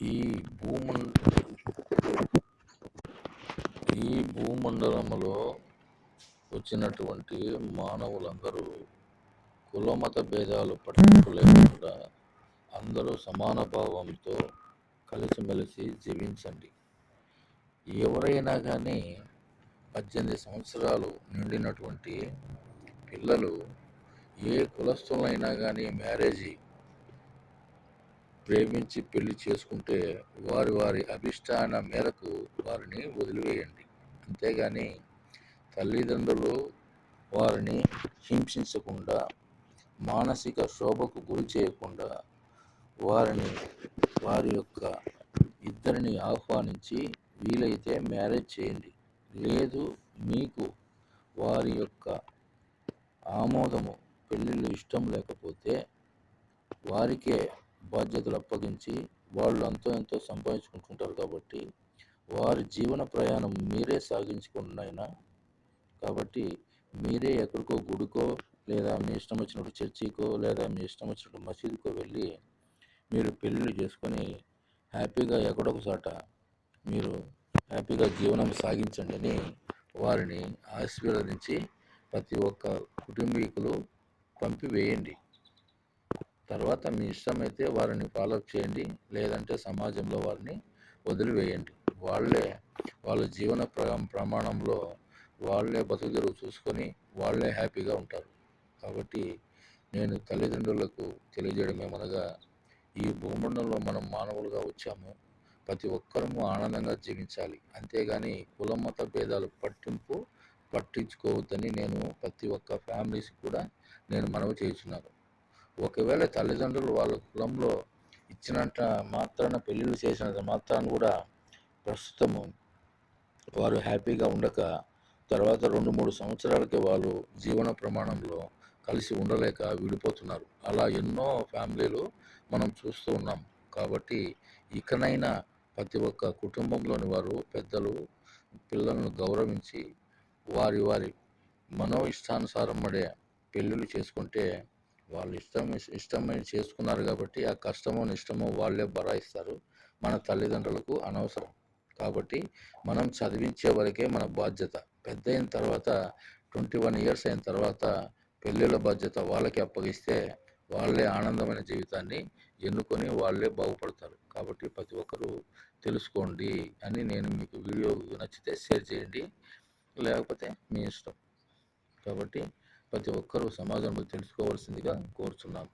ఈ భూమం ఈ భూమండలములో వచ్చినటువంటి మానవులందరూ కులమత భేదాలు పట్టింపు లేకుండా అందరూ సమాన భావంతో కలిసిమెలిసి జీవించండి. ఎవరైనా కానీ 18 సంవత్సరాలు నిండినటువంటి పిల్లలు ఏ కులస్తులైనా కానీ మ్యారేజీ ప్రేమించి పెళ్లి చేసుకుంటే వారి వారి అభిష్టాన మేరకు వారిని వదిలివేయండి. అంతేగాని తల్లిదండ్రులు వారిని హింసించకుండా, మానసిక శోభకు గురి చేయకుండా వారి యొక్క ఇద్దరిని ఆహ్వానించి వీలైతే మ్యారేజ్ చేయండి. లేదు మీకు వారి యొక్క ఆమోదము పెళ్ళిళ్ళు ఇష్టం లేకపోతే వారికే బాధ్యతలు అప్పగించి వాళ్ళు అంతో ఎంతో సంపాదించుకుంటుంటారు కాబట్టి వారి జీవన ప్రయాణం మీరే సాగించుకున్నైనా కాబట్టి మీరే ఎక్కడికో గుడికో లేదా మీ ఇష్టం వచ్చినట్టు చర్చికో లేదా మీ ఇష్టం వచ్చినట్టు మసీదుకో వెళ్ళి మీరు పెళ్ళిళ్ళు చేసుకొని హ్యాపీగా ఎక్కడొక చోట మీరు హ్యాపీగా జీవనం సాగించండి అని వారిని ఆశీర్వదించి ప్రతి ఒక్క కుటుంబీకులు పంపివేయండి. తర్వాత మీ ఇష్టమైతే వారిని ఫాలో చేయండి, లేదంటే సమాజంలో వారిని వదిలివేయండి. వాళ్ళ జీవన ప్రమాణంలో వాళ్ళే బతుకుదెరువు చూసుకొని వాళ్ళే హ్యాపీగా ఉంటారు. కాబట్టి నేను తల్లిదండ్రులకు తెలియజేయడం ఏమనగా, ఈ భూమండలంలో మనం మానవులుగా వచ్చాము, ప్రతి ఒక్కరము ఆనందంగా జీవించాలి. అంతేగాని కులం మత భేదాలు పట్టించుకోవద్దని నేను ప్రతి ఒక్క ఫ్యామిలీస్ కూడా నేను మనవి చేస్తున్నాను. ఒకవేళ తల్లిదండ్రులు వాళ్ళ కులంలో ఇచ్చినంత మాత్రాన పెళ్ళిళ్ళు చేసినంత మాత్రాన కూడా ప్రస్తుతము వారు హ్యాపీగా ఉండక తర్వాత 2-3 సంవత్సరాలకి వాళ్ళు జీవన ప్రమాణంలో కలిసి ఉండలేక విడిపోతున్నారు. అలా ఎన్నో ఫ్యామిలీలు మనం చూస్తూ ఉన్నాం. కాబట్టి ఇకనైనా ప్రతి ఒక్క కుటుంబంలోని వారు పెద్దలు పిల్లలను గౌరవించి వారి మనో ఇష్టానుసారం పడే పెళ్ళిళ్ళు చేసుకుంటే వాళ్ళు ఇష్టమైన చేసుకున్నారు కాబట్టి ఆ కష్టమో నిష్టమో వాళ్ళే భరాయిస్తారు. మన తల్లిదండ్రులకు అనవసరం. కాబట్టి మనం చదివించే వరకే మన బాధ్యత. పెద్ద అయిన తర్వాత 21 ఇయర్స్ అయిన తర్వాత పెళ్ళిళ్ళ బాధ్యత వాళ్ళకి అప్పగిస్తే వాళ్ళే ఆనందమైన జీవితాన్ని ఎన్నుకొని వాళ్ళే బాగుపడతారు. కాబట్టి ప్రతి ఒక్కరూ తెలుసుకోండి అని నేను మీకు వీడియో నచ్చితే షేర్ చేయండి, లేకపోతే మీ ఇష్టం. కాబట్టి ప్రతి ఒక్కరూ సమాజంలో తెలుసుకోవాల్సిందిగా కోరుచున్నాను.